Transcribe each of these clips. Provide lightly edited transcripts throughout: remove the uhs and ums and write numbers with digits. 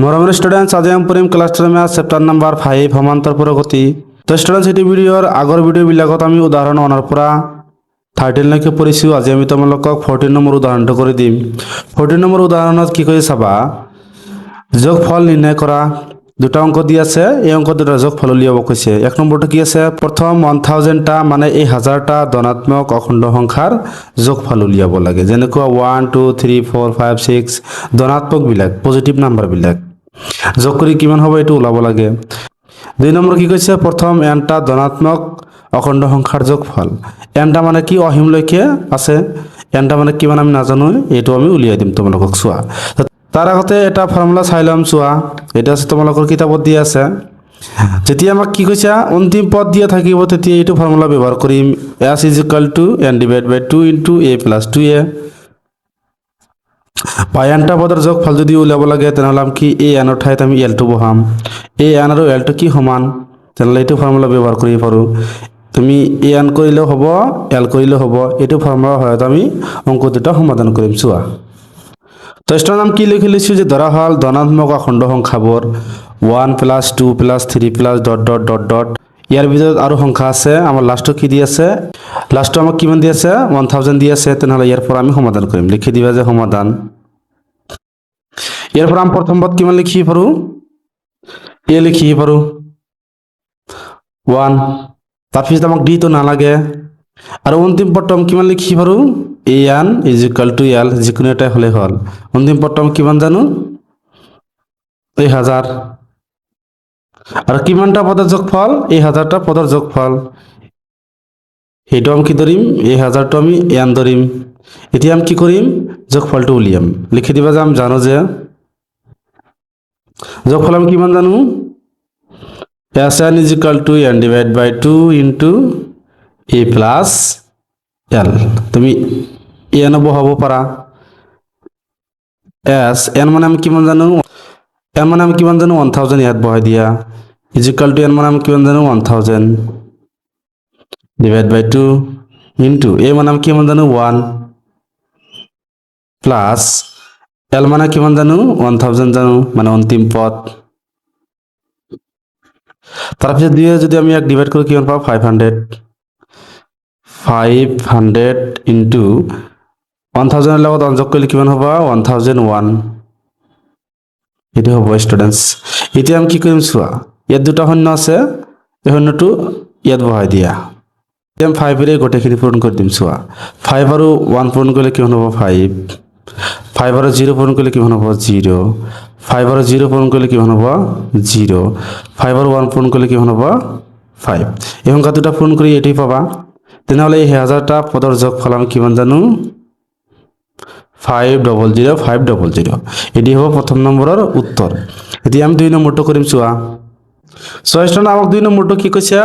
মৰমৰ ষ্টুডেণ্টছ আজি আমি পঢ়িম ক্লাছ 10 মেথ চেপ্টাৰ নম্বৰ 5 সমান্তৰ প্ৰগতি। তো ষ্টুডেণ্টছ এই ভিডিঅ'ৰ আগৰ ভিডিঅ'বিলাকত আমি উদাহৰণ 1 পৰা 13 লৈকে পঢ়িছোঁ। আজি আমি তোমালোকক 14 নম্বৰ উদাহৰণটো কৰি দিম। 14 নম্বৰ উদাহৰণত কি কৈছে চাবা, যোগফল নিৰ্ণয় কৰা। দুটা অংক দি আছে, এই অংক দুটাৰ যোগফল উলিয়াব কৈছে। এক নম্বৰটো কি আছে, প্ৰথম 1000টা মানে এই 1000টা ধনাত্মক অখণ্ড সংখ্যাৰ যোগফল উলিয়াব লাগে। যেনেকুৱা 1 2 3 4 5 6 ধনাত্মক বিলাক পজিটিভ নাম্বাৰ বিলাক যোগ কৰি কিমান হ'ব এইটো ওলাব লাগে। দুই নম্বৰ কি কৈছে, প্ৰথম nটা ধনাত্মক অখণ্ড সংখ্যাৰ যোগফল। nটা মানে কি অসীমলৈকে আছে, nটা মানে কিমান আমি নাজানো, এইটো আমি উলিয়াই দিম তোমালোকক চোৱা। তাৰ আগতে এটা ফৰ্মুলা চাই ল'ম চোৱা, এটা আছে তোমালোকৰ কিতাপত দিয়া আছে। যেতিয়া আমাক কি কৈছে অন্তিম পদ দিয়া থাকিব তেতিয়া এইটো ফৰ্মুলা ব্যৱহাৰ কৰিম, s = n / 2 * a + 2a। nটা পদৰ যোগফল যদি উলিয়াব লাগে তেনেহ'লে আমি কি a n ৰ ঠাইত আমি l টো বহাম। a n আৰু l টো কি সমান, তেনেহ'লে এইটো ফৰ্মুলা ব্যৱহাৰ কৰিব পাৰোঁ। তুমি a n কৰিলেও হ'ব, l কৰিলেও হ'ব। এইটো ফৰ্মুলাৰ সহায়ত আমি অংক দুটা সমাধান কৰিম চোৱা। তো ষ্টুডেণ্ট আমি কি লিখি লৈছোঁ যে ধৰা হ'ল ধনাত্মক অখণ্ড সংখ্যাবোৰ 1 + 2 + 3 .. ইয়াৰ ভিতৰত আৰু সংখ্যা আছে, আমাৰ লাষ্টটো কি দি আছে, লাষ্টটো আমাক কিমান দি আছে 1000 দি আছে। তেনেহ'লে ইয়াৰ পৰা আমি সমাধান কৰিম, লিখি দিবা যে সমাধান। ইয়াৰ পৰা আমি প্ৰথম পদ কিমান লিখিব পাৰোঁ, a লিখিব পাৰোঁ 1। তাৰপিছত আমাক d টো নালাগে, আৰু অন্তিম পদটো আমি কিমান লিখিব পাৰোঁ an = l, যিকোনো এটা হ'লে হ'ল। অন্তিম পদটো আমি কিমান জানো 1000, আৰু কিমানটা পদৰ যোগফল 1000টা পদৰ যোগফল। সেইটো আমি কি ধৰিম, 1000টো আমি n ধৰিম। এতিয়া আমি কি কৰিম, যোগফলটো উলিয়াম, লিখি দিবা যে আমি জানো যে যোগফল আমি কিমান জানো, sn = n / 2 * a + l। তুমি n বহাব পাৰা, n মানে আমি কিমান জানো, n মানে আমি কিমান জানো 1000, ইয়াত বহাই দিয়া। = n মানে আমি কিমান জানো 1000 / 2 * a মানে আমি কিমান জানো 1 প্লাছ l মানে কিমান জানো 1000 জানো, মানে অন্তিম পদ। তাৰপিছত 2 যদি আমি ইয়াক ডিভাইড কৰো কিমান পাওঁ 500 * 1000 এৰ লগত যোগ কৰিলে কিমান হ'ব 1001। এটো হ'ব ষ্টুডেন্টস। এতিয়া আমি কি কৰিম চোৱা, ইয়াত দুটা শূন্য আছে, এই শূন্যটো ইয়াত বহাই দিয়া। এতিয়া আমি 5 এৰে গোটেইখিনি পূৰণ কৰি দিম চোৱা। 5 আৰু 1 পূৰণ কৰিলে কিমান হ'ব 5, 5 আৰু 0 পূৰণ কৰিলে কিমান হ'ব 0, 5 আৰু 0 পূৰণ কৰিলে কিমান হ'ব 0, 5 আৰু 1 পূৰণ কৰিলে কিমান হ'ব 5। এই সংখ্যা দুটা পূৰণ কৰি এটাই পাবা। তেনেহ'লে এই 1000টা পদৰ যোগফল আমি কিমান জানো 500 500। এটি হ'ব প্ৰথম নম্বৰৰ উত্তৰ। এতিয়া আমি 2 নম্বৰটো কৰিম চোৱা। ষ্টুডেণ্ট আমাক 2 নম্বৰটো কি কৈছে,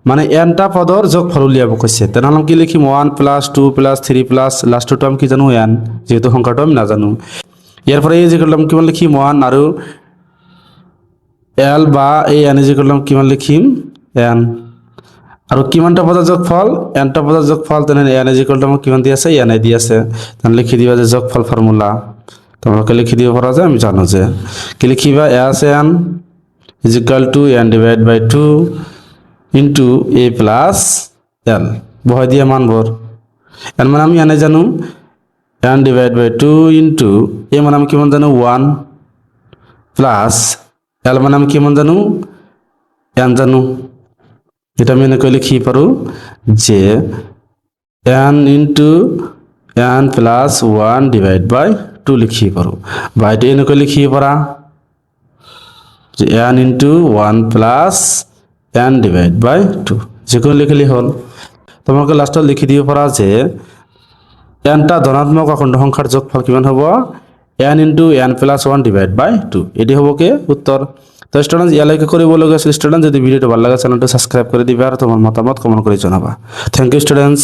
মানে nটা পদৰ যোগফল উলিয়াব কৈছে। তেনেহ'লে আমি কি লিখিম 1 + 2 + 3 লাষ্টটো আমি কি জানো n, যেহেতু সংখ্যাটো আমি নাজানো। ইয়াৰ পৰা এই যিকলম কিমান লিখিম 1, আৰু l বা এই n যিকলম কিমান লিখিম n, আৰু কিমানটা পদৰ যোগফল nটা পদৰ যোগফল। তেনেহ'লে n আমাক কিমান দি আছে n দি আছে। তাহলে লিখি দিবা যে যোগফল ফর্মুলা, তোমাকে লিখি দিব পারা যে আমি জানো যে কি লিখিবা sn = n / 2 * a + l, বহাই দিয়া মানবোৰ। n মানে আমি n জানো, n / 2 * a মানে আমি কিমান জানো 1 প্লাস l মানে আমি কিমান জানো n জানো। এটা আমি এনেকৈ লিখি পাৰো যে n * n + 1 / 2 লিখি পাৰো, বা এটা এনেকৈ লিখি পাৰা যে n * 1 + n / 2, যেকোনো লিখিলে হল। তোমাকে লাষ্টত লিখি দিব পাৰা যে nটা ধনাত্মক অখণ্ড সংখ্যাৰ যোগফল কিমান হ'ব n * n + 1 / 2। এটি হ'ব কি উত্তৰ। তো ষ্টুডেন্টস ইয়ালৈকে কৰিবলগীয়া আছিল। ষ্টুডেন্ট যদি ভিডিওটো ভাল লাগে চ্যানেলটো সাবস্ক্রাইব করে দিবা, আর তোমার মতামত কমেন্ট করে জানাবা। Thank you students.